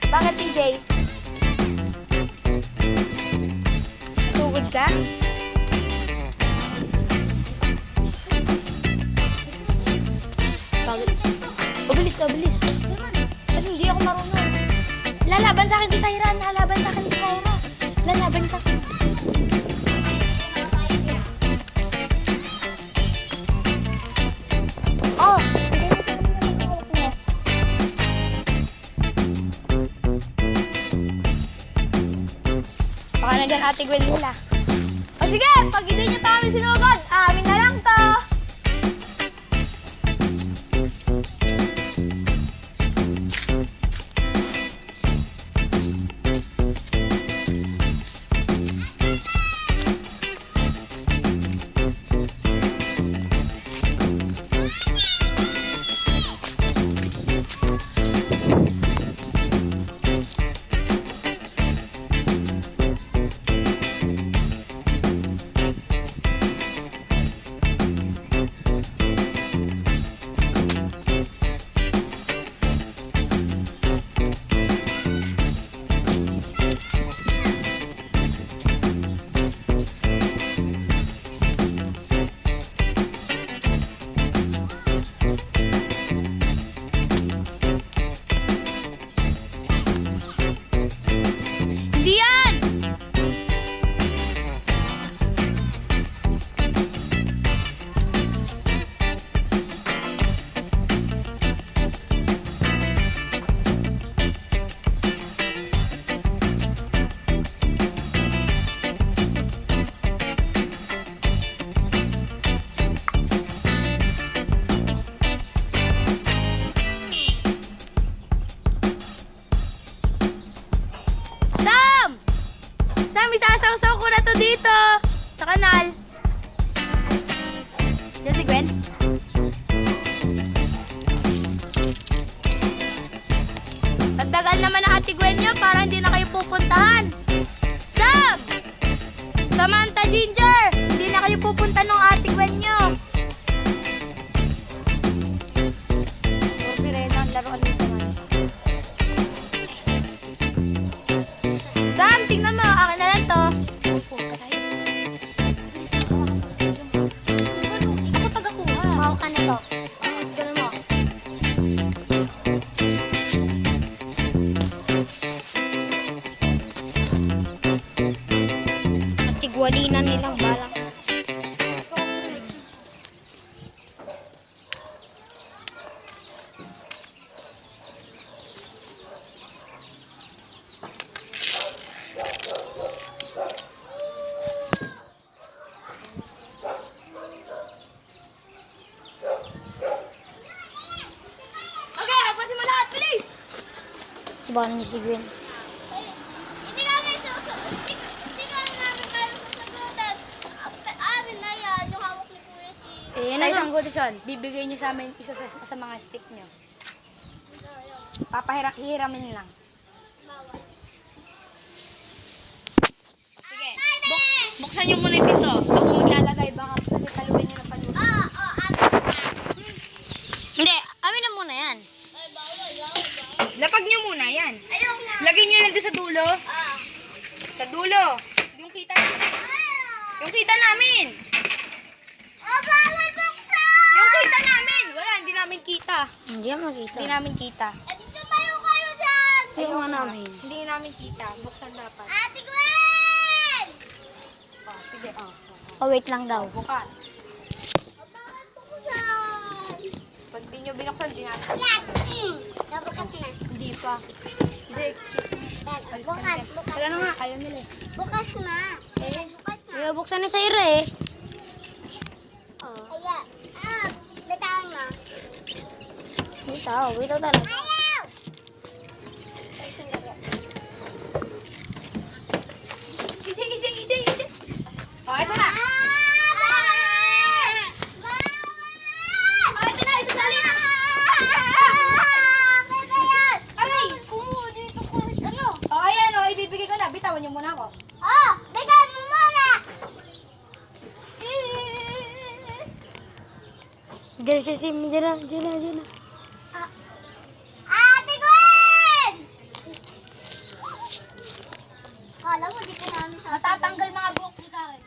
Bakit, TJ? Sugod ka? Mabilis, mabilis. Kasi hindi ako marunong. Lalaban sa akin si Syra. Lalaban sa akin si Syra. Lalaban sa akin. Oh! Baka na dyan Ate Gwen nila. O sige, pag hindi nyo pa kami sinugod, amin na lang to. Hindi yan! Sam, isasaw-saw ko na to dito sa kanal. Diyan si Gwen. Tagdagal naman ang Ate Gwen niyo para hindi na kayo pupuntahan. Sam! Samantha, Ginger! Hindi na kayo pupunta ng Ate Gwen niyo. Si Rena, laruan mo Samantha. Sam, tingnan mo. Akin na lang to. Ako tagakuha. Mawa ka na to. Tignan mo. Tigwalinan nilang balang. Bahan niyo si Gwen. Hindi kami hindi kami namin kayo sasagutan. Amin na yan, yung hawak ni Kuya si... Sa isang kondisyon, bibigay niyo sa amin isa sa mga stick niyo. Hihiramin lang. Sige, buksan niyo muna yung pinto. Ako maglalagay, baka kasi taluin niyo na paluin. Hindi, amin na muna yan. Lapag niyo muna yan. Ayoko na. Lagay niyo lang doon sa dulo. Sa dulo. Yung kita. Yung kita namin. Bawal buksan! Yung kita namin. Wala, hindi namin kita. Hindi yan makita. Hindi namin kita. Dito tayo kayo dyan! Ayaw nga namin. Hindi namin kita. Buksan dapat. Ate Gwen! Oh, sige. Oh, wait lang daw. Bukas. Bawal buksan! Pag di nyo binuksan, di namin. Yan! Nabukas na. Hindi pa. Hindi, excuse me. Alis ka na Bukas, dyan. bukas. Wala na nga, ayaw nila eh. Bukas na. Bukas na. Ayaw buksan na sa ira eh. Ayan. Bitawan mo. Bitaw talaga. Ayaw! Hindi. Oh, ito na. Oh, ito na, isasali na. Aray! Oh, ayan oh, ibibigay ko na. Bitawan niyo muna ako. Bigay mo muna! Diyan siya si Diyan na. Ate Gwen! Akala mo, di ka namin sasagutin.